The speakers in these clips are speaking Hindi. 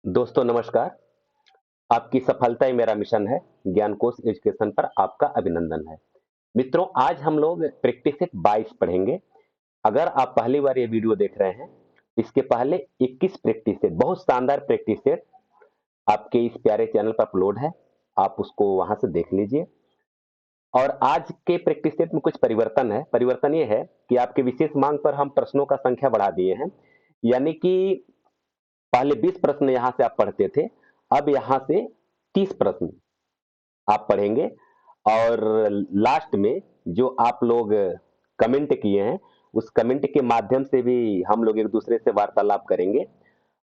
दोस्तों नमस्कार। आपकी सफलता ही मेरा मिशन है। ज्ञानकोश एजुकेशन पर आपका अभिनंदन है। मित्रों, आज हम लोग प्रैक्टिस सेट 22 पढ़ेंगे। अगर आप पहली बार ये वीडियो देख रहे हैं, इसके पहले 21 प्रैक्टिस सेट, बहुत शानदार प्रैक्टिस सेट आपके इस प्यारे चैनल पर अपलोड है। आप उसको वहां से देख लीजिए। और आज के प्रैक्टिस सेट में कुछ परिवर्तन है। परिवर्तन ये है कि आपके विशेष मांग पर हम प्रश्नों का संख्या बढ़ा दिए हैं। यानी कि पहले 20 प्रश्न यहां से आप पढ़ते थे, अब यहां से 30 प्रश्न आप पढ़ेंगे। और लास्ट में जो आप लोग कमेंट किए हैं, उस कमेंट के माध्यम से भी हम लोग एक दूसरे से वार्तालाप करेंगे।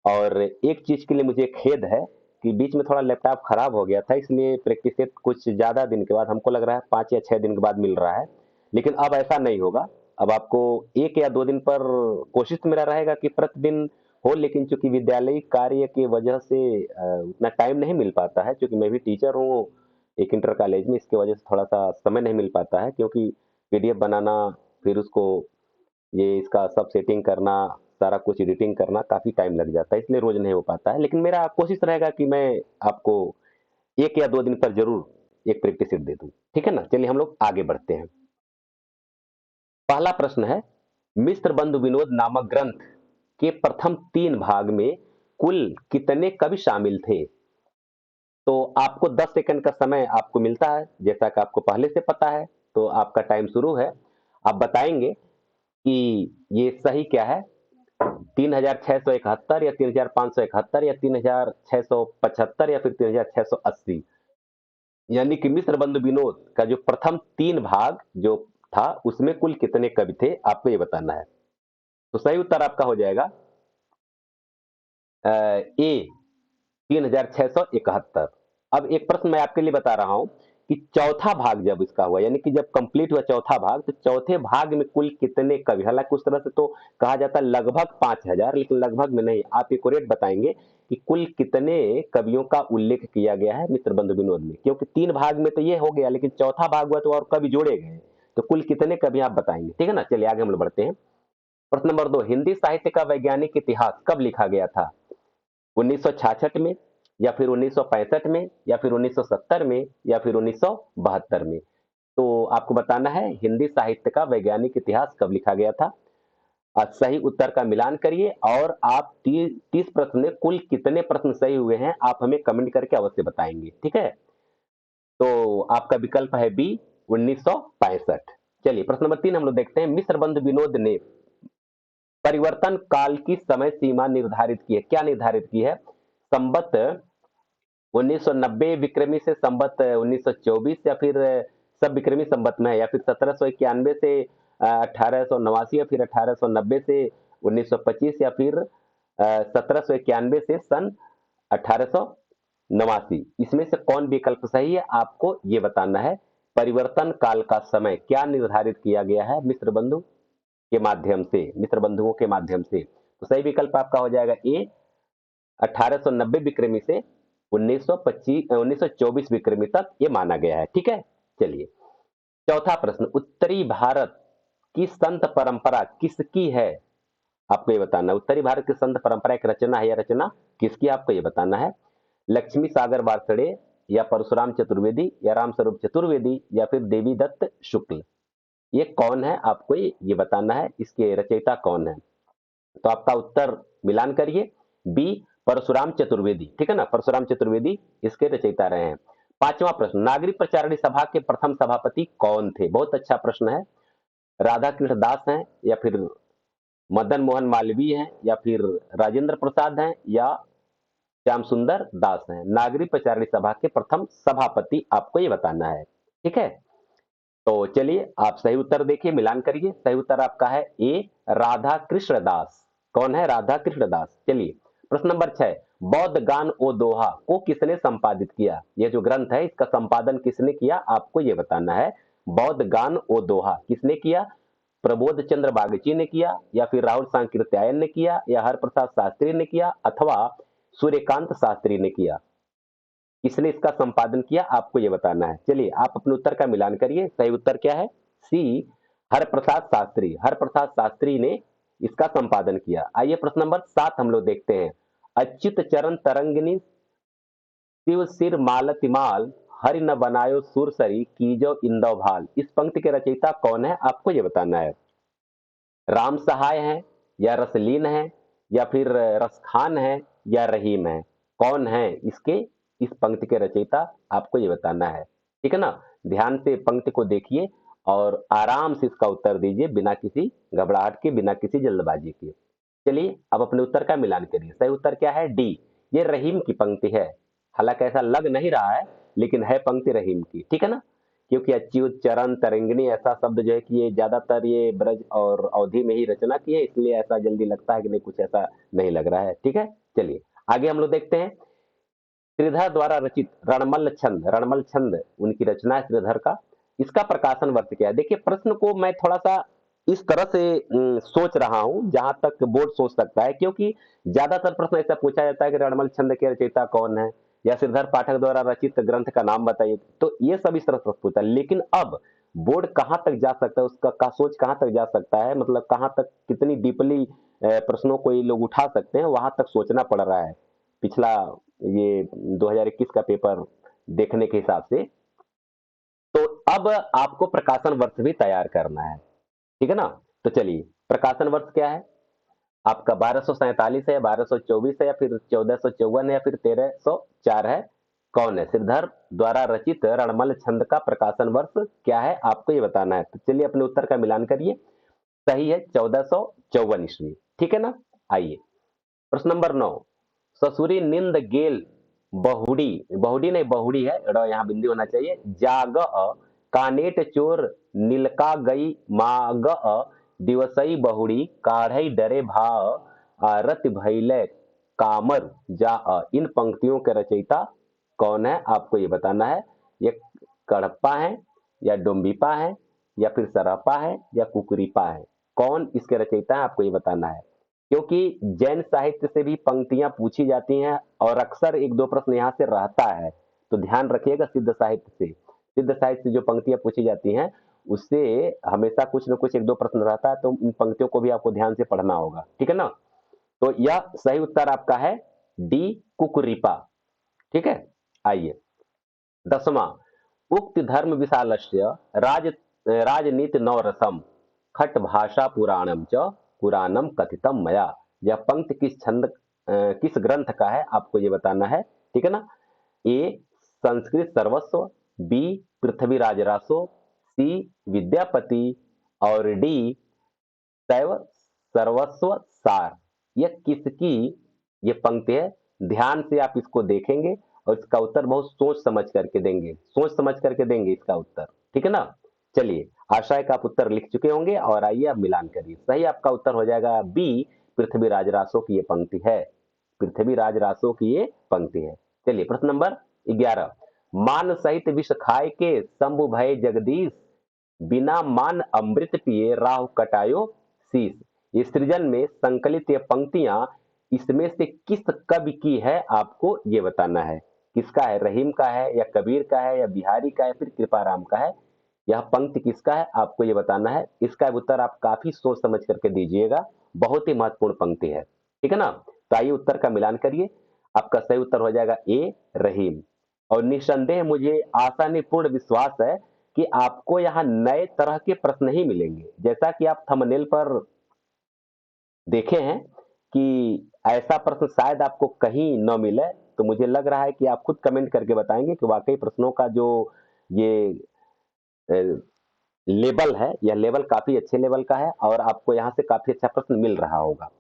और एक चीज के लिए मुझे खेद है कि बीच में थोड़ा लैपटॉप खराब हो गया था, इसलिए प्रैक्टिस सेट कुछ ज्यादा दिन के बाद, हमको लग रहा है 5 या 6 दिन के बाद मिल रहा है। लेकिन अब ऐसा नहीं होगा। अब आपको 1 या 2 दिन पर कोशिश तो मेरा रहेगा कि प्रतिदिन हो, लेकिन चूंकि विद्यालयी कार्य की वजह से उतना टाइम नहीं मिल पाता है, क्योंकि मैं भी टीचर हूँ एक इंटर कॉलेज में, इसकी वजह से थोड़ा सा समय नहीं मिल पाता है। क्योंकि पीडीएफ बनाना, फिर उसको ये इसका सब सेटिंग करना, सारा कुछ एडिटिंग करना काफी टाइम लग जाता है, इसलिए रोज नहीं हो पाता है। लेकिन मेरा कोशिश रहेगा कि मैं आपको 1 या 2 दिन पर जरूर एक प्रैक्टिस सेट दे दूं। ठीक है ना? चलिए हम लोग आगे बढ़ते हैं। पहला प्रश्न है, मिस्र बंधु विनोद नामक ग्रंथ के प्रथम 3 भाग में कुल कितने कवि शामिल थे? तो आपको 10 सेकंड का समय आपको मिलता है, जैसा कि आपको पहले से पता है। तो आपका टाइम शुरू है। आप बताएंगे कि ये सही क्या है, 3671 या 3571 या 3675 या फिर 3680। यानी कि मिस्र बंधु विनोद का जो प्रथम 3 भाग जो था, उसमें कुल कितने कवि थे, आपको ये बताना है। तो सही उत्तर आपका हो जाएगा ए, 3671। अब एक प्रश्न मैं आपके लिए बता रहा हूं कि चौथा भाग जब इसका हुआ, यानी कि जब कंप्लीट हुआ चौथा भाग, तो चौथे भाग में कुल कितने कवि, हालांकि उस तरह से तो कहा जाता है लगभग 5000, लेकिन लगभग में नहीं, आप एक्यूरेट बताएंगे कि कुल कितने कवियों का उल्लेख किया गया है मित्र बंधु विनोद में। क्योंकि 3 भाग में तो ये हो गया, लेकिन चौथा भाग हुआ तो और कवि जोड़े गए, तो कुल कितने कवि आप बताएंगे। ठीक है ना? चलिए आगे हम लोग बढ़ते हैं। प्रश्न नंबर 2, हिंदी साहित्य का वैज्ञानिक इतिहास कब लिखा गया था? 1966 में, या फिर 1965 में, या फिर 1970 में, या फिर 1972 में? तो आपको बताना है हिंदी साहित्य का वैज्ञानिक इतिहास कब लिखा गया था। सही उत्तर का मिलान करिए और आप 30 प्रश्न में कुल कितने प्रश्न सही हुए हैं, आप हमें कमेंट करके अवश्य बताएंगे। ठीक है? तो आपका विकल्प है बी, 1965। चलिए प्रश्न नंबर 3 हम लोग देखते हैं। मिस्र बंधु विनोद ने परिवर्तन काल की समय सीमा निर्धारित की है, क्या निर्धारित की है? संबत 1990 विक्रमी से संबत 1924, या फिर सब विक्रमी संबत में है, या फिर 1791 से 1889, या फिर 1890 से 1925, या फिर 1791 से सन 1889। इसमें से कौन विकल्प सही है, आपको ये बताना है। परिवर्तन काल का समय क्या निर्धारित किया गया है मिस्र बंधु के माध्यम से, मिस्र बंधुओं के माध्यम से? तो सही विकल्प आपका हो जाएगा ए, 1890 विक्रमी से 1925 1924 विक्रमी तक ये माना गया है। ठीक है? चलिए चौथा प्रश्न, उत्तरी भारत की संत परंपरा किसकी है? आपको ये बताना है। उत्तरी भारत की संत परंपरा एक रचना है, या रचना किसकी, आपको ये बताना है। लक्ष्मी सागर वार्षणे, या परशुराम चतुर्वेदी, या राम स्वरूप चतुर्वेदी, या फिर देवी दत्त शुक्ल? ये कौन है, आपको ये बताना है, इसके रचयिता कौन है। तो आपका उत्तर मिलान करिए। बी, परशुराम चतुर्वेदी। ठीक है ना? परशुराम चतुर्वेदी इसके रचयिता रहे हैं। पांचवा प्रश्न, नागरिक प्रचारणी सभा के प्रथम सभापति कौन थे? बहुत अच्छा प्रश्न है। राधा कृष्ण दास हैं, या फिर मदन मोहन मालवीय हैं, या फिर राजेंद्र प्रसाद हैं, या श्याम सुंदर दास हैं? नागरिक प्रचारणी सभा के प्रथम सभापति आपको ये बताना है। ठीक है? तो चलिए आप सही उत्तर देखिए, मिलान करिए। सही उत्तर आपका है ए, राधा कृष्ण दास। कौन है? राधा कृष्ण दास। चलिए प्रश्न नंबर 6, बौद्ध गान ओ दोहा को किसने संपादित किया? यह जो ग्रंथ है इसका संपादन किसने किया, आपको यह बताना है। बौद्ध गान ओ दोहा किसने किया? प्रबोध चंद्र बागची ने किया, या फिर राहुल सांकृत्यायन ने किया, या हरप्रसाद शास्त्री ने किया, अथवा सूर्यकांत शास्त्री ने किया? किसने इसका संपादन किया, आपको यह बताना है। चलिए आप अपने उत्तर का मिलान करिए। सही उत्तर क्या है? सी, हरप्रसाद शास्त्री। हरप्रसाद शास्त्री ने इसका संपादन किया। आइए प्रश्न नंबर 7 हम लोग देखते हैं। अच्युत चरण तरंगिनी शिव सिर मालतिमाल, हरि न बनायो सुरसरी, कीजो इंदव भाल। इस पंक्ति के रचयिता कौन है, आपको ये बताना है। राम सहाय है, या रसलीन है, या फिर रसखान है, या रहीम है? कौन है इसके इस पंक्ति के रचयिता, आपको ये बताना है। ठीक है ना? ध्यान से पंक्ति को देखिए और आराम से इसका उत्तर दीजिए, बिना किसी घबराहट के, बिना किसी जल्दबाजी के। चलिए अब अपने उत्तर का मिलान करिए। सही उत्तर क्या है? डी, ये रहीम की पंक्ति है। हालांकि ऐसा लग नहीं रहा है, लेकिन है पंक्ति रहीम की। ठीक है ना? क्योंकि अच्युत चरण तरंगिणी ऐसा शब्द जो है कि ये ज्यादातर ये ब्रज और अवधि में ही रचना की है, इसलिए ऐसा जल्दी लगता है कि नहीं, कुछ ऐसा नहीं लग रहा है। ठीक है, चलिए आगे हम लोग देखते हैं। श्रीधर द्वारा रचित रणमल छंद, रणमल छंद उनकी रचना है श्रीधर का। इसका प्रकाशन वर्ष क्या है? देखिए प्रश्न को मैं थोड़ा सा इस तरह से सोच रहा हूं जहां तक बोर्ड सोच सकता है, क्योंकि ज्यादातर प्रश्न ऐसा पूछा जाता है कि रणमल छंद के रचयिता कौन है, या श्रीधर पाठक द्वारा रचित ग्रंथ का नाम बताइए, तो ये सब इस तरह से पूछता है। लेकिन अब बोर्ड कहां तक जा सकता है, उसका का सोच कहां तक जा सकता है, मतलब कहां तक कितनी डीपली प्रश्नों को ये लोग उठा सकते हैं, वहां तक सोचना पड़ रहा है पिछला ये 2021 का पेपर देखने के हिसाब से। तो अब आपको प्रकाशन वर्ष भी तैयार करना है। ठीक है ना? तो चलिए, प्रकाशन वर्ष क्या है आपका? 1247 है, या 1224 है, या फिर 1454 है, या फिर 1304 है? कौन है? श्रीधर द्वारा रचित रणमल छंद का प्रकाशन वर्ष क्या है, आपको ये बताना है। तो चलिए अपने उत्तर का मिलान करिए। सही है, 1454 ईस्वी। ठीक है ना? आइए प्रश्न नंबर 9। ससुरी निंद गेल बहुड़ी, बहुड़ी नहीं बहुड़ी है, यहाँ बिंदी होना चाहिए। जाग कानेट चोर नीलका गई माग, दिवसई बहुड़ी काढ़ई डरे भाव, रत भैले कामर जा। इन पंक्तियों के रचयिता कौन है, आपको ये बताना है। ये कड़प्पा है, या डोम्बिपा है, या फिर सरहपा है, या कुकुरीपा है? कौन इसके रचयिता है, आपको ये बताना है। क्योंकि जैन साहित्य से भी पंक्तियां पूछी जाती हैं और अक्सर एक दो प्रश्न यहां से रहता है, तो ध्यान रखिएगा। सिद्ध साहित्य से, सिद्ध साहित्य से जो पंक्तियां पूछी जाती हैं उससे हमेशा कुछ न कुछ एक दो प्रश्न रहता है, तो इन पंक्तियों को भी आपको ध्यान से पढ़ना होगा। ठीक है ना? तो यह सही उत्तर आपका है डी, कुकुरीपा। ठीक है, आइए 10वां। उक्त धर्म विशालस्य राज राजनीति नवरसम, खट भाषा पुराणम च पुराणम कथितम मया। यह पंक्ति किस छंद किस ग्रंथ का है, आपको यह बताना है। ठीक है ना? ए संस्कृत सर्वस्व, बी पृथ्वीराज रासो, सी विद्यापति, और डी शैव सर्वस्व सार। यह किसकी ये पंक्ति है? ध्यान से आप इसको देखेंगे और इसका उत्तर बहुत सोच समझ करके देंगे, सोच समझ करके देंगे इसका उत्तर। ठीक है ना? चलिए, आशा है कि आप उत्तर लिख चुके होंगे और आइए आप मिलान करिए। सही आपका उत्तर हो जाएगा बी, पृथ्वीराज रासो की ये पंक्ति है। पृथ्वीराज रासो की ये पंक्ति है। चलिए प्रश्न नंबर 11। मान सहित विष खाए के शंभु भय जगदीश, बिना मान अमृत पिए राहु कटायो शीश। ये सृजन में संकलित ये पंक्तियां इसमें से किस कवि की है, आपको ये बताना है। किसका है? रहीम का है, या कबीर का है, या बिहारी का है, फिर कृपाराम का है? यह पंक्ति किसका है, आपको ये बताना है। इसका उत्तर आप काफी सोच समझ करके दीजिएगा, बहुत ही महत्वपूर्ण पंक्ति है। ठीक है ना? तो आइए उत्तर का मिलान करिए। आपका सही उत्तर हो जाएगा ए, रहीम। और निसंदेह मुझे आशा नहीं पूर्ण विश्वास है कि आपको यहाँ नए तरह के प्रश्न ही मिलेंगे। जैसा कि आप थंबनेल पर देखे हैं कि ऐसा प्रश्न शायद आपको कहीं न मिले, तो मुझे लग रहा है कि आप खुद कमेंट करके बताएंगे कि वाकई प्रश्नों का जो ये लेवल है, यह लेवल काफी अच्छे लेवल का है और आपको यहाँ से काफी अच्छा प्रश्न मिल रहा होगा।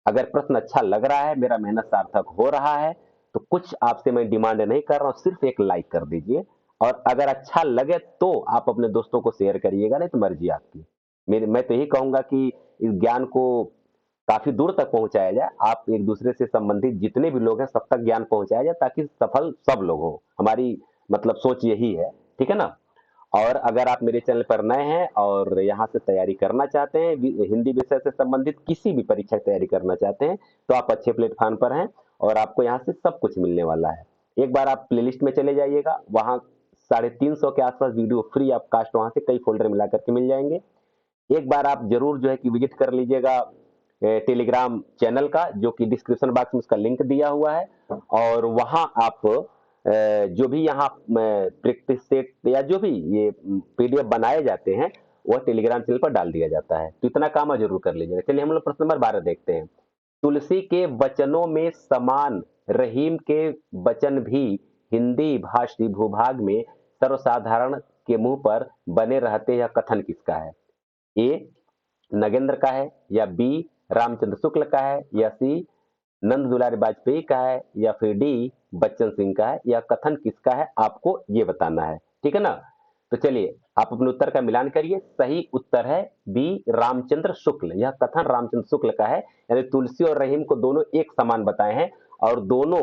अगर प्रश्न अच्छा लग रहा है, मेरा मेहनत सार्थक हो रहा है, तो कुछ आपसे मैं डिमांड नहीं कर रहा हूं, सिर्फ एक लाइक कर दीजिए। और अगर अच्छा लगे तो आप अपने दोस्तों को शेयर करिएगा, नहीं तो मर्जी आपकी। मैं तो यही कहूंगा कि इस ज्ञान को काफी दूर तक पहुंचाया जाए। आप एक दूसरे से संबंधित जितने भी लोग हैं सब तक ज्ञान पहुंचाया जाए, ताकि सफल सब लोग हो। हमारी मतलब सोच यही है। ठीक है ना? और अगर आप मेरे चैनल पर नए हैं और यहाँ से तैयारी करना चाहते हैं, हिंदी विषय से संबंधित किसी भी परीक्षा की तैयारी करना चाहते हैं, तो आप अच्छे प्लेटफॉर्म पर हैं और आपको यहाँ से सब कुछ मिलने वाला है। एक बार आप प्लेलिस्ट में चले जाइएगा, वहाँ 350 के आसपास वीडियो फ्री ऑफ कास्ट वहाँ से कई फोल्डर मिला करके मिल जाएंगे। एक बार आप जरूर जो है कि विजिट कर लीजिएगा टेलीग्राम चैनल का, जो कि डिस्क्रिप्शन बॉक्स में उसका लिंक दिया हुआ है। और वहां आप जो भी यहाँ प्रैक्टिस सेट या जो भी ये पीडीएफ बनाए जाते हैं वह टेलीग्राम चैनल पर डाल दिया जाता है। तो इतना काम जरूर कर लीजिएगा। चलिए हम लोग प्रश्न नंबर 12 देखते हैं। तुलसी के वचनों में समान, रहीम के वचन भी हिंदी भाषी भूभाग में सर्वसाधारण के मुंह पर बने रहते, यह कथन किसका है? ए नगेंद्र का है, या बी रामचंद्र शुक्ल का है, या सी नंद दुलारी वाजपेयी का है, या फिर डी बच्चन सिंह का है? यह कथन किसका है आपको ये बताना है, ठीक है ना। तो चलिए आप अपने उत्तर का मिलान करिए। सही उत्तर है बी रामचंद्र शुक्ल। यह कथन रामचंद्र शुक्ल का है। यानी तुलसी और रहीम को दोनों एक समान बताए हैं, और दोनों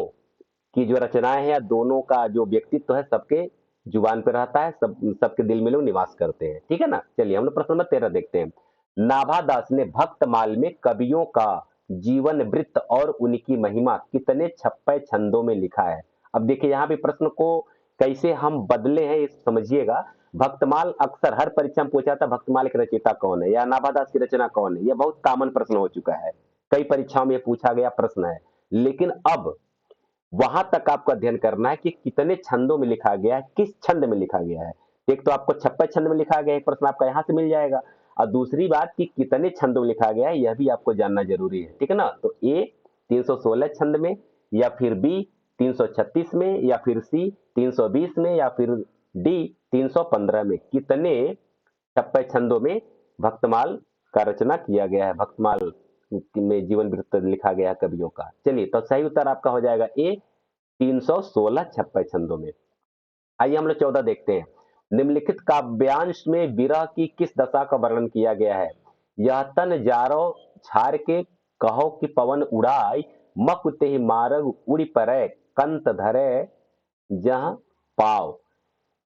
की जो रचनाएं हैं या दोनों का जो व्यक्तित्व है सबके जुबान पे रहता है, सबके दिल में लोग निवास करते हैं, ठीक है ना। चलिए हम लोग प्रश्न नंबर 13 देखते हैं। नाभादास ने भक्तमाल में कवियों का जीवन वृत्त और उनकी महिमा कितने छप्पय छंदों में लिखा है? अब देखिए यहाँ भी प्रश्न को कैसे हम बदले हैं, ये समझिएगा। भक्तमाल अक्सर हर परीक्षा में पूछा था, भक्तमाल के रचयिता कौन है या नाभादास की रचना कौन है। यह बहुत कॉमन प्रश्न हो चुका है, कई परीक्षाओं में पूछा गया प्रश्न है। लेकिन अब वहां तक आपको अध्ययन करना है कि कितने छंदों में लिखा गया है, किस छंद में लिखा गया है। एक तो आपको छप्पन छंद में लिखा गया है, एक प्रश्न आपका यहां से मिल जाएगा। और दूसरी बात कि कितने छंदों में लिखा गया है यह भी आपको जानना जरूरी है, ठीक है ना। तो ए 316 छंद में, या फिर बी 336 में, या फिर सी 320 में, या फिर डी 315 में, कितने छप्पन छंदों में भक्तमाल का रचना किया गया है, भक्तमाल में जीवन वृत्त लिखा गया है कवियों का। चलिए तो सही उत्तर आपका हो जाएगा ए 316 छप्पन छंदों में। आइए हम लोग 14 देखते हैं। निम्नलिखित काव्यांश में विरह की किस दशा का वर्णन किया गया है? यह तन जारो छार के, कहो कि पवन उड़ाई, मकुते ही मारग उड़ी परे, कंत धरे जह पाव।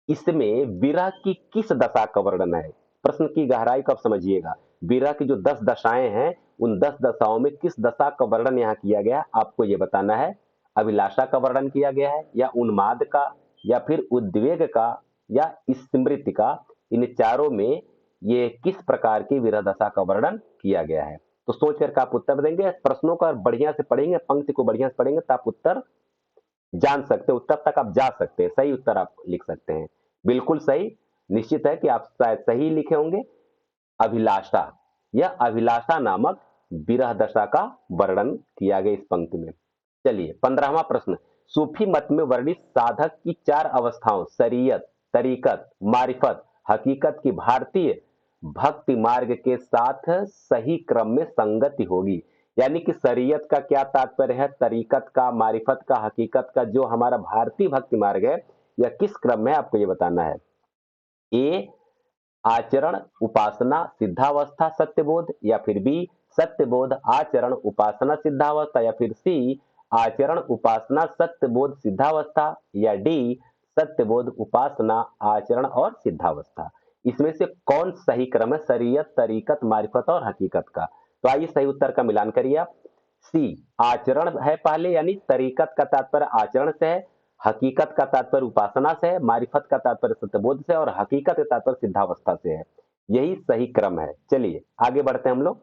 इसमें विरह की किस दशा का वर्णन है? प्रश्न की गहराई को आप समझिएगा। विरह की जो 10 दशाएं हैं, उन 10 दशाओं में किस दशा का वर्णन यहाँ किया गया आपको ये बताना है। अभिलाषा का वर्णन किया गया है, या उन्माद का, या फिर उद्वेग का, या स्मृति का? इन चारों में ये किस प्रकार की विरह दशा का वर्णन किया गया है? तो सोच करके आप उत्तर देंगे। प्रश्नों का बढ़िया से पढ़ेंगे, पंक्ति को बढ़िया से पढ़ेंगे तो आप उत्तर जान सकते, उत्तर तक आप जा सकते हैं, सही उत्तर आप लिख सकते हैं। बिल्कुल सही, निश्चित है कि आप शायद सही लिखे होंगे। अभिलाषा, यह अभिलाषा नामक विरह दशा का वर्णन किया गया इस पंक्ति में। चलिए 15वां प्रश्न। सूफी मत में वर्णित साधक की 4 अवस्थाओं शरीयत, तरीकत, मारिफत, हकीकत की भारतीय भक्ति मार्ग के साथ सही क्रम में संगति होगी। यानी कि शरीयत का क्या तात्पर्य है, तरीकत का, मारिफत का, हकीकत का, जो हमारा भारतीय भक्ति मार्ग है यह किस क्रम में आपको यह बताना है। ए आचरण उपासना सिद्धावस्था सत्यबोध, या फिर बी सत्यबोध आचरण उपासना सिद्धावस्था, या फिर सी आचरण उपासना सत्यबोध सिद्धावस्था, या डी सत्यबोध उपासना आचरण और सिद्धावस्था। इसमें से कौन सही क्रम है, शरीयत, तरीकत, मारिफत और हकीकत का? तो आइए सही उत्तर का मिलान करिए आप। सी आचरण है पहले, यानी तरीकत का तात्पर्य आचरण से है, हकीकत का तात्पर्य उपासना से है, मारिफत का तात्पर्य सत्यबोध से, और हकीकत का तात्पर्य सिद्धावस्था से है। यही सही क्रम है। चलिए आगे बढ़ते हैं हम लोग।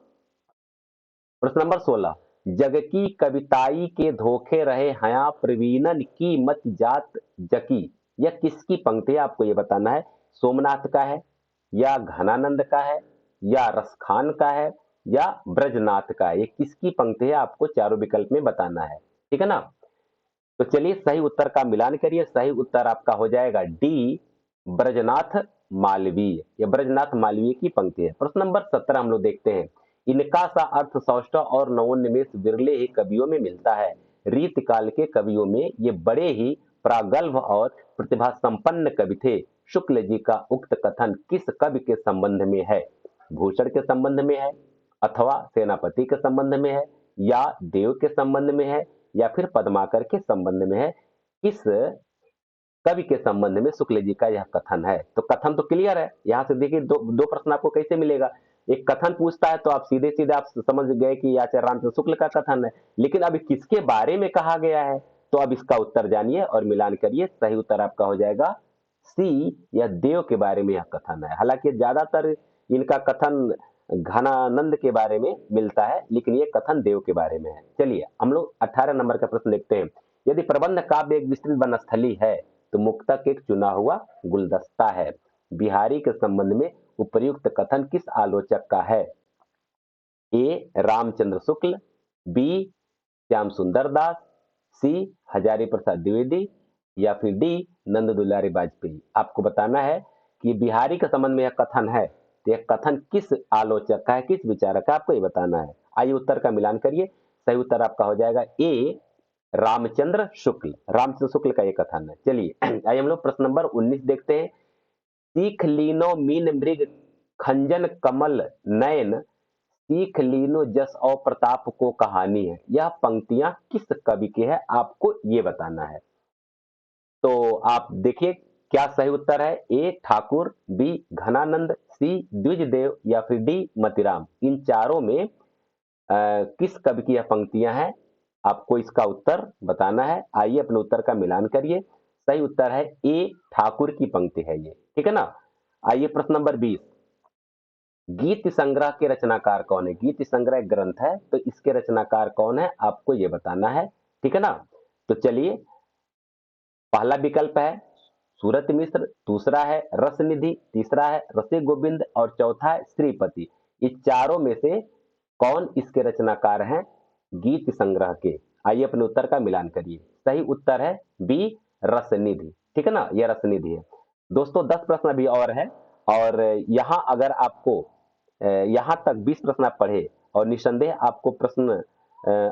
प्रश्न नंबर 16। जग की कविताई के धोखे रहे हया प्रवीणन की मत जात जकी, यह किसकी पंक्ति है आपको यह बताना है। सोमनाथ का है, या घनानंद का है, या रसखान का है, या ब्रजनाथ का है? ये किसकी पंक्ति है आपको चारों विकल्प में बताना है, ठीक है ना। तो चलिए सही उत्तर का मिलान करिए। सही उत्तर आपका हो जाएगा डी ब्रजनाथ मालवीय। यह ब्रजनाथ मालवीय की पंक्ति है। प्रश्न नंबर 17 हम लोग देखते हैं। इनका सा अर्थ सौष्ठव और नवोन्मेष विरले ही कवियों में मिलता है। रीतकाल के कवियों में ये बड़े ही प्रागल्भ और प्रतिभा संपन्न कवि थे। शुक्ल जी का उक्त कथन किस कवि के संबंध में है? भूषण के संबंध में है, अथवा सेनापति के संबंध में है, या देव के संबंध में है, या फिर पद्माकर के संबंध में है? किस कवि के संबंध में शुक्ल जी का यह कथन है? तो कथन तो क्लियर है। यहां से देखिए दो प्रश्न आपको कैसे मिलेगा। एक कथन पूछता है तो आप सीधे सीधे आप समझ गए कि आचार्य रामचंद्र शुक्ल का कथन है, लेकिन अभी किसके बारे में कहा गया है? तो अब इसका उत्तर जानिए और मिलान करिए। सही उत्तर आपका हो जाएगा सी, या देव के बारे में यह कथन है। हालांकि ज्यादातर इनका कथन घनानंद के बारे में मिलता है, लेकिन ये कथन देव के बारे में है। चलिए हम लोग 18 नंबर का प्रश्न देखते हैं। यदि प्रबंध काव्य एक विस्तृत वनस्थली है तो मुक्तक एक चुना हुआ गुलदस्ता है। बिहारी के संबंध में उपर्युक्त कथन किस आलोचक का है? ए रामचंद्र शुक्ल, बी श्याम सुंदर दास, सी हजारी प्रसाद द्विवेदी, या फिर डी नंद दुलारी वाजपेयी। आपको बताना है कि बिहारी के संबंध में यह कथन है, तो यह कथन किस आलोचक का है, किस विचारक का, आपको ये बताना है। आइए उत्तर का मिलान करिए। सही उत्तर आपका हो जाएगा ए रामचंद्र शुक्ल। रामचंद्र शुक्ल का ये कथन है। चलिए आइए हम लोग प्रश्न नंबर 19 देखते हैं। सीख लीनो मीन मृग खंजन कमल नयन, सीख लीनो जस और प्रताप को कहानी है। यह पंक्तियां किस कवि की है, आपको ये बताना है। तो आप देखिए क्या सही उत्तर है। ए ठाकुर, बी घनानंद, सी द्विजदेव, या फिर डी मतीराम। इन चारों में किस कवि की यह पंक्तियां हैं, आपको इसका उत्तर बताना है। आइए अपने उत्तर का मिलान करिए। सही उत्तर है ए ठाकुर की पंक्ति है ये, ठीक है ना। आइए प्रश्न नंबर 20। गीत संग्रह के रचनाकार कौन है? गीत संग्रह एक ग्रंथ है, तो इसके रचनाकार कौन है, आपको यह बताना है, ठीक है ना। तो चलिए, पहला विकल्प है सूरत मिश्र, दूसरा है रसनिधि, तीसरा है रसिक गोविंद और चौथा है श्रीपति। इस चारों में से कौन इसके रचनाकार हैं गीत संग्रह के? आइए अपने उत्तर का मिलान करिए। सही उत्तर है बी रसनिधि, ठीक है ना, यह रसनिधि है। दोस्तों 10 प्रश्न अभी और है, और यहां अगर आपको यहां तक 20 प्रश्न आप पढ़े और निसंदेह आपको प्रश्न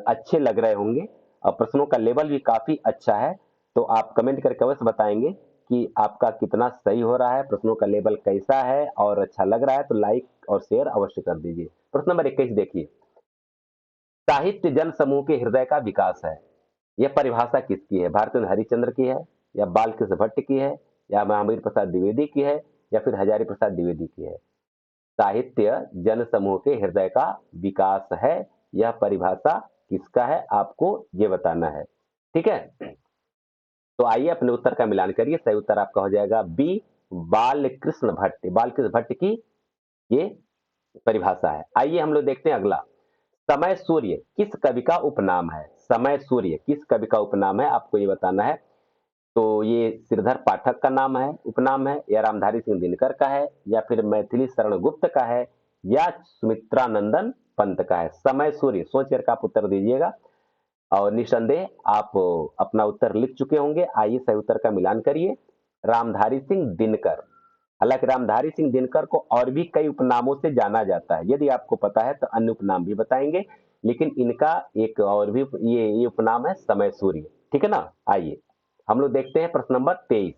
अच्छे लग रहे होंगे और प्रश्नों का लेवल भी काफी अच्छा है, तो आप कमेंट करके अवश्य बताएंगे कि आपका कितना सही हो रहा है, प्रश्नों का लेवल कैसा है और अच्छा लग रहा है, तो लाइक और शेयर अवश्य कर दीजिए। प्रश्न नंबर 21 देखिए। साहित्य जन समूह के हृदय का विकास है, यह परिभाषा किसकी है? भारतेंदु हरिश्चंद्र की है, या बालकृष्ण भट्ट की है, या महावीर प्रसाद द्विवेदी की है, या फिर हजारी प्रसाद द्विवेदी की है? साहित्य जन समूह के हृदय का विकास है, यह परिभाषा किसका है, आपको ये बताना है, ठीक है। तो आइए अपने उत्तर का मिलान करिए। सही उत्तर आपका हो जाएगा बी बालकृष्ण भट्ट। बालकृष्ण भट्ट की ये परिभाषा है। आइए हम लोग देखते हैं अगला। समय सूर्य किस कवि का उपनाम है? समय सूर्य किस कवि का उपनाम है, आपको ये बताना है। तो ये श्रीधर पाठक का नाम है, उपनाम है, या रामधारी सिंह दिनकर का है, या फिर मैथिली शरण गुप्त का है, या सुमित्रानंदन पंत का है? समय सूर्य सोच करके आप उत्तर दीजिएगा, और निसंदेह आप अपना उत्तर लिख चुके होंगे। आइए सही उत्तर का मिलान करिए। रामधारी सिंह दिनकर। हालांकि रामधारी सिंह दिनकर को और भी कई उपनामों से जाना जाता है, यदि आपको पता है तो अन्य उपनाम भी बताएंगे, लेकिन इनका एक और भी ये उपनाम है समय सूर्य, ठीक है ना। आइए हम लोग देखते हैं प्रश्न नंबर 23।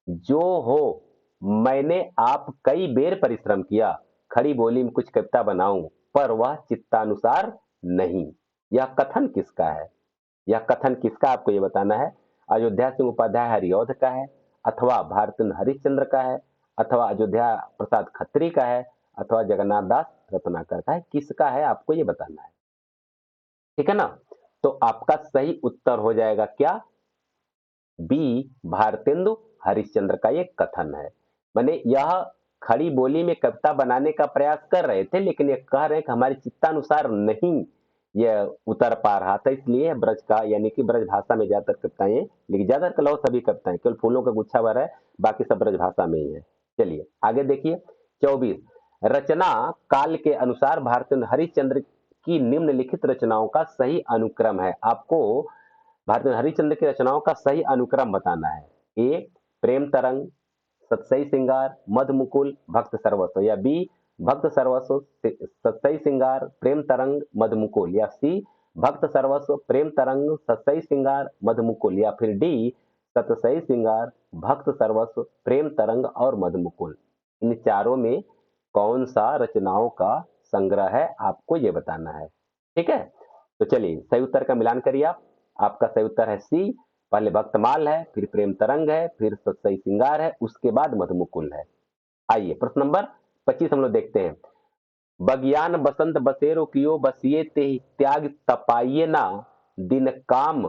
जो हो मैंने आप कई बेर परिश्रम किया, खड़ी बोली में कुछ कविता बनाऊं, पर वह चित्तानुसार नहीं। यह कथन किसका है? यह कथन किसका, आपको यह बताना है। अयोध्या सिंह उपाध्याय हरिऔध का है, अथवा भारतेंदु हरिश्चंद्र का है, अथवा अयोध्या प्रसाद खत्री का है, अथवा जगन्नाथ दास रत्नाकर का है? किसका है, आपको ये बताना है, ठीक है ना। तो आपका सही उत्तर हो जाएगा क्या? बी भारतेंदु हरिश्चंद्र का ये कथन है। माने यह खड़ी बोली में कविता बनाने का प्रयास कर रहे थे, लेकिन ये कह रहे हैं कि हमारे चित्तानुसार नहीं यह उतर पा रहा था, इसलिए ब्रज का यानी कि ब्रज भाषा में ज्यादातर कविताएं लिखी, ज्यादातर कलौ सभी कविताएं, केवल फूलों का गुच्छा भर है, बाकी सब ब्रज भाषा में ही है। चलिए आगे देखिए। 24। रचना काल के अनुसार भारतेंदु हरिश्चंद्र की निम्नलिखित रचनाओं का सही अनुक्रम है। आपको भारतेंदु हरिश्चंद्र की रचनाओं का सही अनुक्रम बताना है। ए प्रेम तरंग, सतसई सिंगार, मध मुकुल, भक्त सर्वस्व, या बी भक्त सर्वस्व, सतसई सिंगार, प्रेम तरंग, मध मुकुल, या सी भक्त सर्वस्व, प्रेम तरंग, सतसई सिंगार, मध मुकुल, या फिर डी सतसई सिंगार, भक्त सर्वस्व, प्रेम तरंग और मध मुकुल। इन चारों में कौन सा रचनाओं का संग्रह है, आपको यह बताना है, ठीक है। तो चलिए सही उत्तर का मिलान करिए आप। आपका सही उत्तर है सी। पहले भक्तमाल है, फिर प्रेम तरंग है, फिर सतसई सिंगार है, उसके बाद मधुमुकुल है। आइए प्रश्न नंबर 25 हम लोग देखते हैं। बगियान बसंत बसेरो कियो बसिए ते त्याग तपाइए ना, दिन काम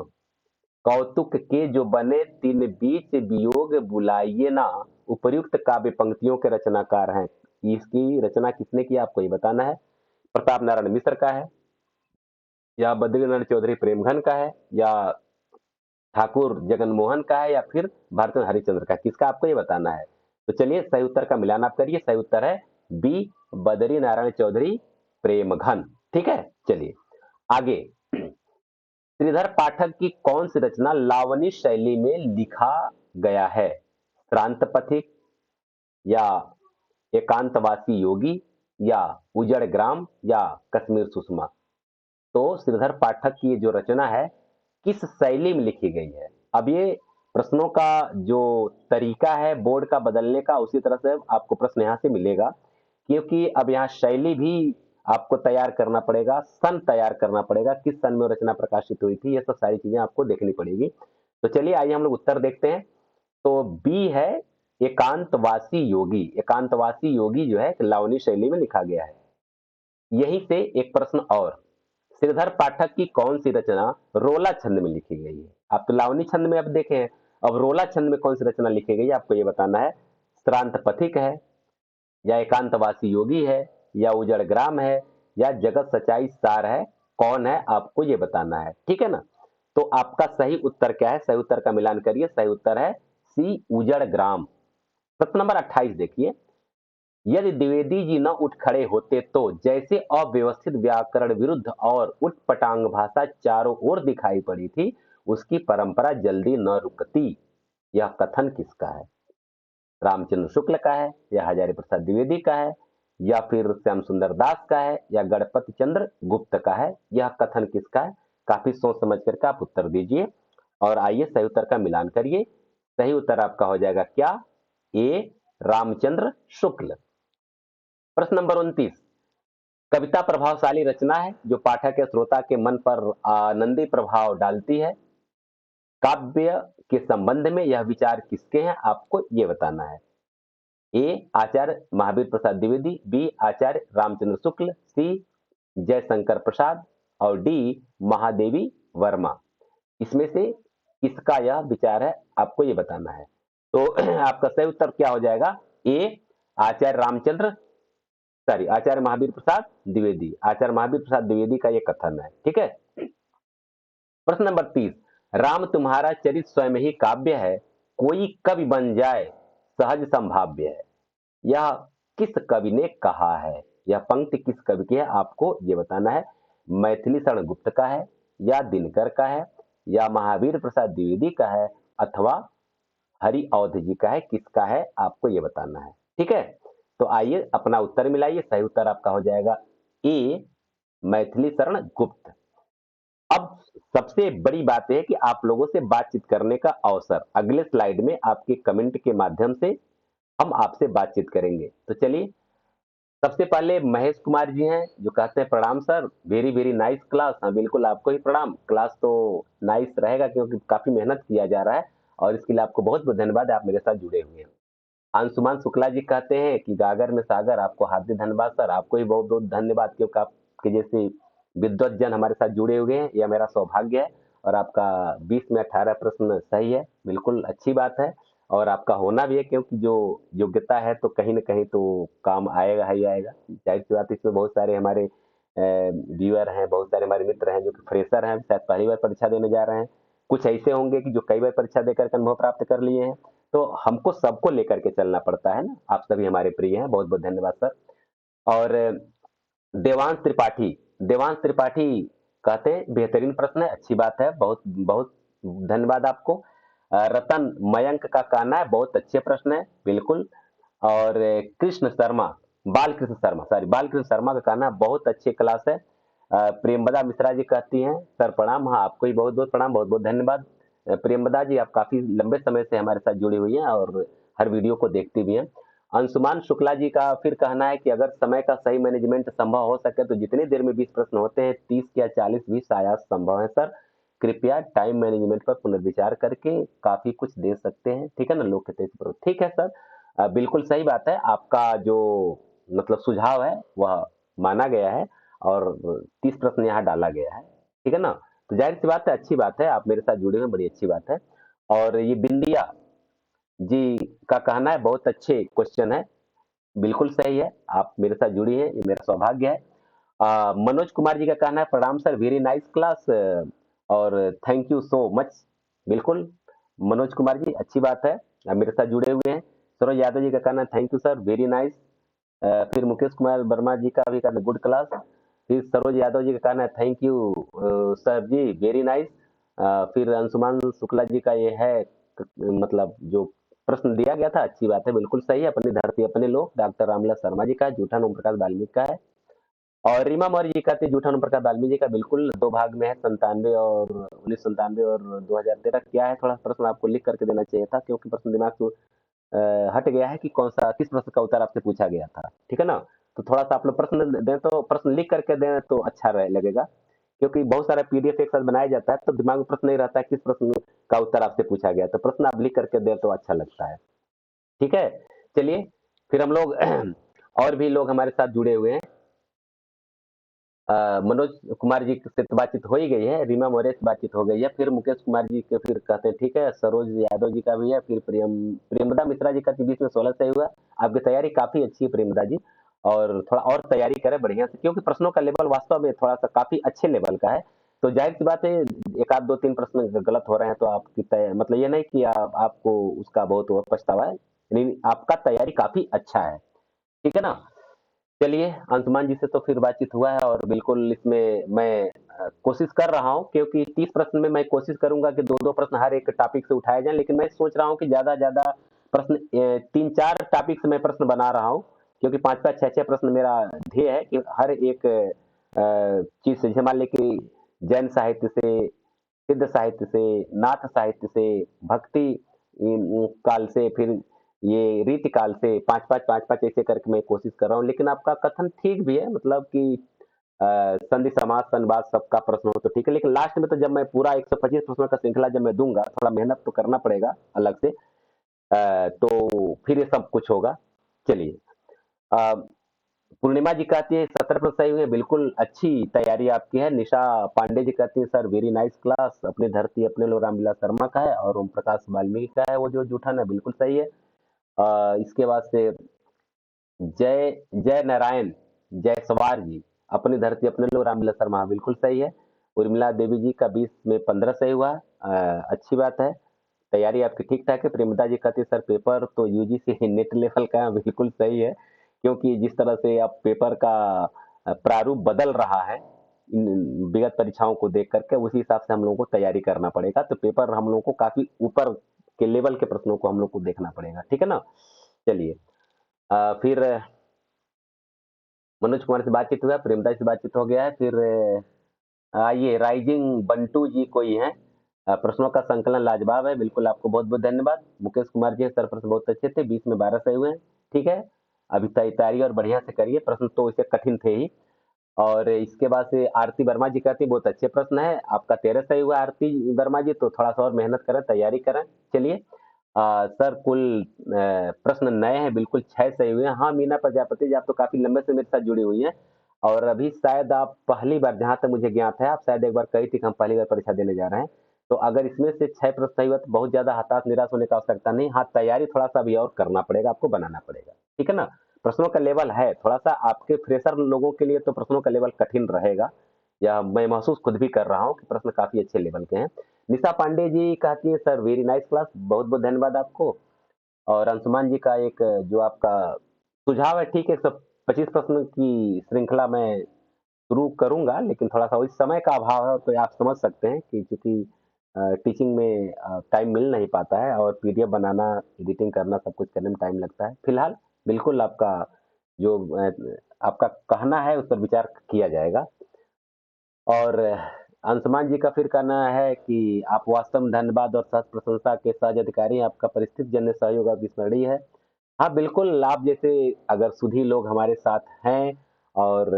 कौतुक के जो बने तीन बीच वियोग बुलाइए ना। उपर्युक्त काव्य पंक्तियों के रचनाकार हैं इसकी रचना किसने की आपको ये बताना है। प्रताप नारायण मिश्र का है, या बद्रीनारायण चौधरी प्रेमघन का है, या ठाकुर जगनमोहन का है, या फिर भारत हरिश्चंद्र का है। किसका आपको ये बताना है। तो चलिए सही उत्तर का मिलान आप करिए। सही उत्तर है बी, बद्री नारायण चौधरी प्रेमघन। ठीक है, चलिए आगे। श्रीधर पाठक की कौन सी रचना लावणी शैली में लिखा गया है। श्रांत पथिक, या एकांतवासी योगी, या उजड़ ग्राम, या कश्मीर सुषमा। तो श्रीधर पाठक की जो रचना है किस शैली में लिखी गई है। अब ये प्रश्नों का जो तरीका है बोर्ड का बदलने का, उसी तरह से आपको प्रश्न यहां से मिलेगा, क्योंकि अब यहाँ शैली भी आपको तैयार करना पड़ेगा, सन तैयार करना पड़ेगा, किस सन में रचना प्रकाशित हुई थी, ये सब सारी चीजें आपको देखनी पड़ेगी। तो चलिए आइए हम लोग उत्तर देखते हैं। तो बी है एकांतवासी योगी। एकांतवासी योगी जो है लावनी शैली में लिखा गया है। यहीं से एक प्रश्न और, श्रीधर पाठक की कौन सी रचना रोला छंद में लिखी गई है। आप तो लावनी छंद में अब देखे हैं, अब रोला छंद में कौन सी रचना लिखी गई है आपको ये बताना है। श्रांत पथिक है, या एकांतवासी योगी है, या उजड़ ग्राम है, या जगत सच्चाई सार है, कौन है आपको ये बताना है। ठीक है ना। तो आपका सही उत्तर क्या है, सही उत्तर का मिलान करिए। सही उत्तर है सी, उजड़ ग्राम। प्रश्न नंबर 28 देखिए, यदि द्विवेदी जी न उठ खड़े होते तो जैसे अव्यवस्थित व्याकरण विरुद्ध और उटपटांग भाषा चारों ओर दिखाई पड़ी थी, उसकी परंपरा जल्दी न रुकती। यह कथन किसका है। रामचंद्र शुक्ल का है, या हजारी प्रसाद द्विवेदी का है, या फिर श्याम सुंदर दास का है, या गणपति चंद्र गुप्त का है। यह कथन किसका है। काफी सोच समझ करके आप उत्तर दीजिए और आइए सही उत्तर का मिलान करिए। सही उत्तर आपका हो जाएगा क्या, ए, रामचंद्र शुक्ल। प्रश्न नंबर 29, कविता प्रभावशाली रचना है जो पाठक या श्रोता के मन पर आनंदी प्रभाव डालती है। काव्य के संबंध में यह विचार किसके हैं आपको ये बताना है। ए, आचार्य महावीर प्रसाद द्विवेदी, बी, आचार्य रामचंद्र शुक्ल, सी, जयशंकर प्रसाद, और डी, महादेवी वर्मा। इसमें से किसका यह विचार है आपको ये बताना है। तो आपका सही उत्तर क्या हो जाएगा, ए, आचार्य रामचंद्र, सॉरी, आचार्य महावीर प्रसाद द्विवेदी। आचार्य महावीर प्रसाद द्विवेदी का यह कथन है। ठीक है। प्रश्न नंबर 30, राम तुम्हारा चरित स्वयं ही काव्य है, कोई कवि बन जाए सहज संभाव्य है। यह किस कवि ने कहा है। यह पंक्ति किस कवि की है आपको यह बताना है। मैथिली शरण गुप्त का है, या दिनकर का है, या महावीर प्रसाद द्विवेदी का है, अथवा हरि अवध जी का है। किसका है आपको यह बताना है। ठीक है। तो आइए अपना उत्तर मिलाइए। सही उत्तर आपका हो जाएगा ए, मैथिली शरण गुप्त। अब सबसे बड़ी बात यह है कि आप लोगों से बातचीत करने का अवसर अगले स्लाइड में आपके कमेंट के माध्यम से हम आपसे बातचीत करेंगे। तो चलिए, सबसे पहले महेश कुमार जी हैं जो कहते हैं प्रणाम sir, very very nice class. हाँ बिल्कुल आपको ही प्रणाम, क्लास तो नाइस रहेगा क्योंकि काफी मेहनत किया जा रहा है और इसके लिए आपको बहुत बहुत धन्यवाद, आप मेरे साथ जुड़े हुए हैं। अंशुमान शुक्ला जी कहते हैं कि गागर में सागर, आपको हार्दिक धन्यवाद सर, आपको ही बहुत बहुत धन्यवाद क्योंकि आपके जैसे विद्वत जन हमारे साथ जुड़े हुए हैं, यह मेरा सौभाग्य है। और आपका 20 में 18 प्रश्न सही है, बिल्कुल अच्छी बात है और आपका होना भी है क्योंकि जो योग्यता है तो कहीं ना कहीं तो काम आएगा ही आएगा। जाहिर सी बात है, इसमें बहुत सारे हमारे व्यूअर हैं, बहुत सारे हमारे मित्र हैं जो कि फ्रेशर हैं, शायद पहली बार परीक्षा देने जा रहे हैं। कुछ ऐसे होंगे कि जो कई बार परीक्षा देकर के अनुभव प्राप्त कर लिए हैं। तो हमको सबको लेकर के चलना पड़ता है ना। आप सभी हमारे प्रिय हैं, बहुत बहुत धन्यवाद सर। और देवांश त्रिपाठी, देवांश त्रिपाठी कहते हैं बेहतरीन प्रश्न है, अच्छी बात है, बहुत बहुत धन्यवाद आपको। रतन मयंक का कहना है बहुत अच्छे प्रश्न है, बिल्कुल। और कृष्ण शर्मा, बालकृष्ण शर्मा, सॉरी बालकृष्ण शर्मा का कहना है बहुत अच्छी क्लास है। प्रेमबदा मिश्रा जी कहती हैं सर प्रणाम। हाँ आपको ही बहुत बहुत प्रणाम, बहुत बहुत धन्यवाद। प्रेमबदा जी आप काफी लंबे समय से हमारे साथ जुड़ी हुई हैं और हर वीडियो को देखती भी हैं। अंशुमान शुक्ला जी का फिर कहना है कि अगर समय का सही मैनेजमेंट संभव हो सके तो जितनी देर में 20 प्रश्न होते हैं 30 या 40 भी शायद संभव है सर। कृपया टाइम मैनेजमेंट पर पुनर्विचार करके काफी कुछ दे सकते हैं। ठीक है ना, लोग कहते हैं ठीक है सर। बिल्कुल सही बात है, आपका जो मतलब सुझाव है वह माना गया है और 30 प्रश्न यहाँ डाला गया है। ठीक है ना। तो जाहिर सी बात है, अच्छी बात है, आप मेरे साथ जुड़े हुए हैं, बड़ी अच्छी बात है। और ये बिंदिया जी का कहना है बहुत अच्छे क्वेश्चन है, बिल्कुल सही है, आप मेरे साथ जुड़ी हैं, ये मेरा सौभाग्य है। मनोज कुमार जी का कहना है, प्रणाम सर, वेरी नाइस क्लास और थैंक यू सो मच। बिल्कुल, मनोज कुमार जी अच्छी बात है, आप मेरे साथ जुड़े हुए हैं। सरोज यादव जी का कहना है, thank you sir, very nice. फिर मुकेश कुमार वर्मा जी का भी कहना गुड क्लास। फिर सरोज यादव जी का कहना है, thank you sir ji, very nice. फिर अंशुमान शुक्ला जी का ये है, मतलब जो प्रश्न दिया गया था, अच्छी बात है, बिल्कुल सही है। अपनी धरती अपने लोग, डॉक्टर रामलला शर्मा जी का है, जूठन ओम प्रकाश वाल्मीकि का है। और रीमा मौर्य जी कहते हैं, जूठन ओम प्रकाश वाल्मीकि जी का बिल्कुल दो भाग में है, 97 और 1997 और 2013। क्या है, थोड़ा प्रश्न आपको लिख करके देना चाहिए था, क्योंकि प्रश्न दिमाग से हट गया है कि कौन सा किस प्रश्न का उत्तर आपसे पूछा गया था। ठीक है ना? तो थोड़ा सा आप लोग प्रश्न दें, तो प्रश्न लिख करके दें तो अच्छा लगेगा, क्योंकि बहुत सारा पीडीएफ एक साथ बनाया जाता है, तो दिमाग में प्रश्न नहीं रहता है किस प्रश्न का उत्तर आपसे पूछा गया। तो प्रश्न आप लिख करके दें तो अच्छा लगता है। ठीक है, चलिए फिर हम लोग और भी लोग हमारे साथ जुड़े हुए हैं। मनोज कुमार जी से तो बातचीत हो ही गई है, रीमा मौर्य से बातचीत हो गई है। फिर मुकेश कुमार जी के फिर कहते हैं ठीक है, सरोज यादव जी का भी है। फिर प्रियमदा मिश्रा जी का 20 में 16 सही हुआ। आपकी तैयारी काफी अच्छी है प्रियमदा जी, और थोड़ा और तैयारी करें बढ़िया से, क्योंकि प्रश्नों का लेवल वास्तव में थोड़ा सा काफी अच्छे लेवल का है। तो जाहिर सी बात है, एक आध दो तीन प्रश्न गलत हो रहे हैं तो आपकी मतलब ये नहीं कि आपको उसका बहुत वो पछतावा है, नहीं, आपका तैयारी काफी अच्छा है। ठीक है ना? चलिए, अंशुमान जी से तो फिर बातचीत हुआ है, और बिल्कुल इसमें मैं कोशिश कर रहा हूँ, क्योंकि 30 प्रश्न में मैं कोशिश करूंगा कि दो दो प्रश्न हर एक टॉपिक से उठाए जाएं, लेकिन मैं सोच रहा हूँ कि ज्यादा ज्यादा प्रश्न तीन चार टॉपिक से मैं प्रश्न बना रहा हूँ, क्योंकि पांच पांच छह छह प्रश्न मेरा ध्येय है कि हर एक चीज से, जैसे मान लें कि जैन साहित्य से, सिद्ध साहित्य से, नाथ साहित्य से, भक्ति काल से, फिर ये रीति काल से, पांच पांच ऐसे करके मैं कोशिश कर रहा हूँ। लेकिन आपका कथन ठीक भी है, मतलब कि संधि समास संवाद सबका प्रश्न हो तो ठीक है, लेकिन लास्ट में तो जब मैं पूरा 125 प्रश्नों का श्रृंखला जब मैं दूंगा, थोड़ा मेहनत तो करना पड़ेगा अलग से, तो फिर ये सब कुछ होगा। चलिए, अ, पूर्णिमा जी कहती है 17% सही हुए, बिल्कुल अच्छी तैयारी आपकी है। निशा पांडे जी कहती है, सर वेरी नाइस क्लास, अपनी धरती अपने लोग रामविलास शर्मा का है, और ओम प्रकाश वाल्मीकि का है वो जो जूठन है, बिल्कुल सही है। इसके बाद से जय जय नारायण जयसवार जी, अपनी धरती अपने लोग रामविलास शर्मा, बिल्कुल सही है। उर्मिला देवी जी का 20 में 15 सही हुआ, अच्छी बात है, तैयारी आपकी ठीक ठाक है। प्रेमदा जी कहती है, सर पेपर तो यूजीसी नेट लेवल का है, बिल्कुल सही है, क्योंकि जिस तरह से अब पेपर का प्रारूप बदल रहा है विगत परीक्षाओं को देख करके, उसी हिसाब से हम लोगों को तैयारी करना पड़ेगा। तो पेपर हम लोगों को काफी ऊपर के लेवल के प्रश्नों को हम लोग को देखना पड़ेगा। ठीक है ना? चलिए, फिर मनोज कुमार से बातचीत हुआ, प्रेमदा से बातचीत हो गया है। फिर आइए, राइजिंग बंटू जी कोई हैं, प्रश्नों का संकलन लाजवाब है, बिल्कुल आपको बहुत बहुत धन्यवाद। मुकेश कुमार जी सर, प्रश्न बहुत अच्छे थे, 20 में 12 सही हुए हैं। ठीक है, अभी तैयारी और बढ़िया से करिए, प्रश्न तो इसे कठिन थे ही। और इसके बाद से आरती वर्मा जी कहती है, बहुत अच्छे प्रश्न है, आपका 13 सही हुआ आरती वर्मा जी, तो थोड़ा सा और मेहनत करें, तैयारी करें। चलिए, सर कुल प्रश्न नए हैं, बिल्कुल 6 सही हुए हैं। हाँ, मीना प्रजापति जी, आप तो काफी लंबे से मेरे साथ जुड़ी हुई हैं, और अभी शायद आप पहली बार, जहां तक मुझे ज्ञात है, आप शायद एक बार कही थी कि हम पहली बार परीक्षा देने जा रहे हैं। तो अगर इसमें से 6 प्रश्न सही हुआ तो बहुत ज्यादा हताश निराश होने का आवश्यकता नहीं। हाँ, तैयारी थोड़ा सा अभी और करना पड़ेगा, आपको बनाना पड़ेगा। ठीक है ना? प्रश्नों का लेवल है थोड़ा सा, आपके फ्रेशर लोगों के लिए तो प्रश्नों का लेवल कठिन रहेगा, या मैं महसूस खुद भी कर रहा हूँ कि प्रश्न काफी अच्छे लेवल के हैं। निशा पांडे जी कहती है, सर वेरी नाइस क्लास, बहुत बहुत धन्यवाद आपको। और अंशुमान जी का एक जो आपका सुझाव है, ठीक है, 125 प्रश्न की श्रृंखला में शुरू करूंगा, लेकिन थोड़ा सा इस समय का अभाव है, तो आप समझ सकते हैं कि चूंकि टीचिंग में टाइम मिल नहीं पाता है, और पीडीएफ बनाना, एडिटिंग करना, सब कुछ करने में टाइम लगता है। फिलहाल बिल्कुल आपका जो आपका कहना है उस पर विचार किया जाएगा। और अंशुमान जी का फिर कहना है कि आप वास्तव में धन्यवाद और सह प्रशंसा के सहज अधिकारी हैं, आपका परिस्थिति जन्य सहयोग अविस्मरणीय है। हाँ, बिल्कुल, आप जैसे अगर सुधी लोग हमारे साथ हैं, और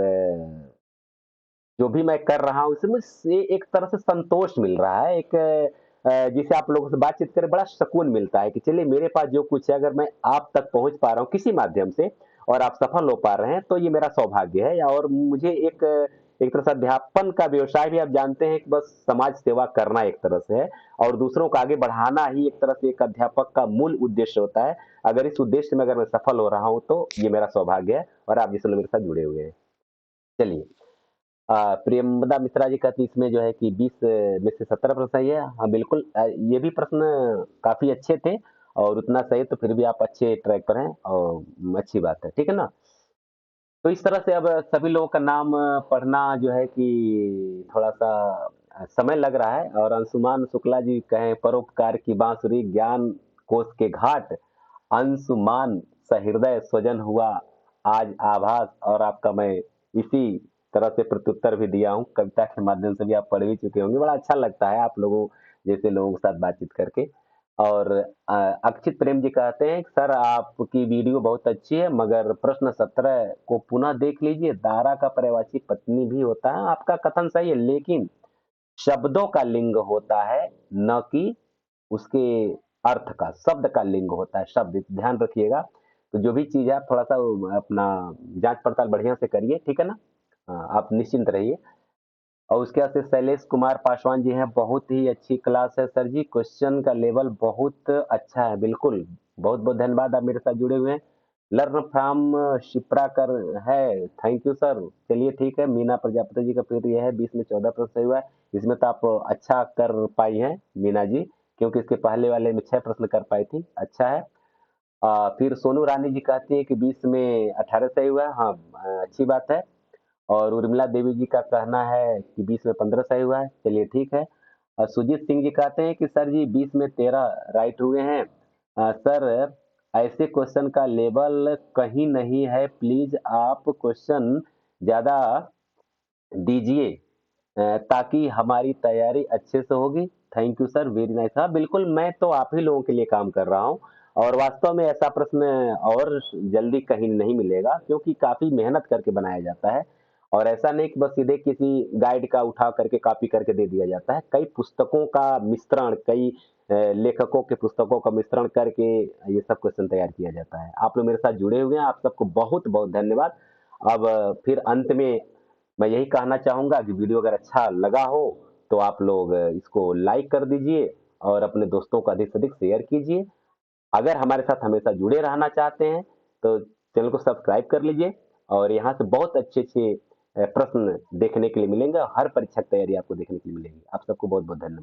जो भी मैं कर रहा हूँ, इसमें से एक तरह से संतोष मिल रहा है, एक जिसे आप लोगों से बातचीत करें बड़ा सुकून मिलता है कि चलिए, मेरे पास जो कुछ है, अगर मैं आप तक पहुंच पा रहा हूँ किसी माध्यम से, और आप सफल हो पा रहे हैं, तो ये मेरा सौभाग्य है। और मुझे एक एक तरह से अध्यापन का व्यवसाय भी आप जानते हैं कि बस समाज सेवा करना एक तरह से है और दूसरों को आगे बढ़ाना ही एक तरह से एक अध्यापक का मूल उद्देश्य होता है। अगर इस उद्देश्य में अगर मैं सफल हो रहा हूँ तो ये मेरा सौभाग्य है और आप जिस लोग मेरे साथ जुड़े हुए हैं। चलिए, प्रियंवदा मिश्रा जी कहती इसमें जो है कि 20 में से 17 प्रश्न सही है। हाँ, बिल्कुल, ये भी प्रश्न काफ़ी अच्छे थे और उतना सही तो फिर भी आप अच्छे ट्रैक पर हैं और अच्छी बात है, ठीक है ना? तो इस तरह से अब सभी लोगों का नाम पढ़ना जो है कि थोड़ा-सा समय लग रहा है और अंशुमान शुक्ला जी कहें परोपकार की बांसुरी ज्ञान कोष के घाट, अंशुमान सहृदय स्वजन हुआ आज आभास और आपका मैं इसी तरह से प्रत्युत्तर भी दिया हूँ, कविता के माध्यम से भी आप पढ़ भी चुके होंगे। बड़ा अच्छा लगता है आप लोगों जैसे लोगों के साथ बातचीत करके। और अक्षित प्रेम जी कहते हैं, सर आपकी वीडियो बहुत अच्छी है मगर प्रश्न 17 को पुनः देख लीजिए, दारा का पर्यायवाची पत्नी भी होता है। आपका कथन सही है लेकिन शब्दों का लिंग होता है, न कि उसके अर्थ का। शब्द का लिंग होता है, शब्द ध्यान रखिएगा। तो जो भी चीज है आप थोड़ा सा अपना जांच पड़ताल बढ़िया से करिए, ठीक है ना? आप निश्चिंत रहिए। और उसके बाद से शैलेश कुमार पासवान जी हैं, बहुत ही अच्छी क्लास है सर जी, क्वेश्चन का लेवल बहुत अच्छा है। बिल्कुल, बहुत बहुत धन्यवाद, आप मेरे साथ जुड़े हुए हैं। लर्न फ्रॉम शिप्रा कर है, थैंक यू सर। चलिए ठीक है, मीना प्रजापति जी का फिर यह है 20 में 14 प्रश्न सही हुआ है। इसमें तो आप अच्छा कर पाई हैं मीना जी, क्योंकि इसके पहले वाले में 6 प्रश्न कर पाई थी, अच्छा है। फिर सोनू रानी जी कहती है कि 20 में 18 सही हुआ है, हाँ, अच्छी बात है। और उर्मिला देवी जी का कहना है कि 20 में 15 सही हुआ है, चलिए ठीक है। सुजीत सिंह जी कहते हैं कि सर जी 20 में 13 राइट हुए हैं। सर ऐसे क्वेश्चन का लेवल कहीं नहीं है, प्लीज आप क्वेश्चन ज्यादा दीजिए ताकि हमारी तैयारी अच्छे से होगी। Thank you sir, very nice. हाँ बिल्कुल, मैं तो आप ही लोगों के लिए काम कर रहा हूँ और वास्तव में ऐसा प्रश्न और जल्दी कहीं नहीं मिलेगा क्योंकि काफी मेहनत करके बनाया जाता है। और ऐसा नहीं कि बस सीधे किसी गाइड का उठा करके कॉपी करके दे दिया जाता है। कई पुस्तकों का मिश्रण, कई लेखकों के पुस्तकों का मिश्रण करके ये सब क्वेश्चन तैयार किया जाता है। आप लोग मेरे साथ जुड़े हुए हैं, आप सबको बहुत बहुत धन्यवाद। अब फिर अंत में मैं यही कहना चाहूंगा कि वीडियो अगर अच्छा लगा हो तो आप लोग इसको लाइक कर दीजिए और अपने दोस्तों को अधिक से अधिक शेयर कीजिए। अगर हमारे साथ हमेशा जुड़े रहना चाहते हैं तो चैनल को सब्सक्राइब कर लीजिए और यहाँ से बहुत अच्छे अच्छे प्रश्न देखने के लिए मिलेंगे और हर परीक्षा की तैयारी आपको देखने के लिए मिलेगी। आप सबको बहुत बहुत धन्यवाद।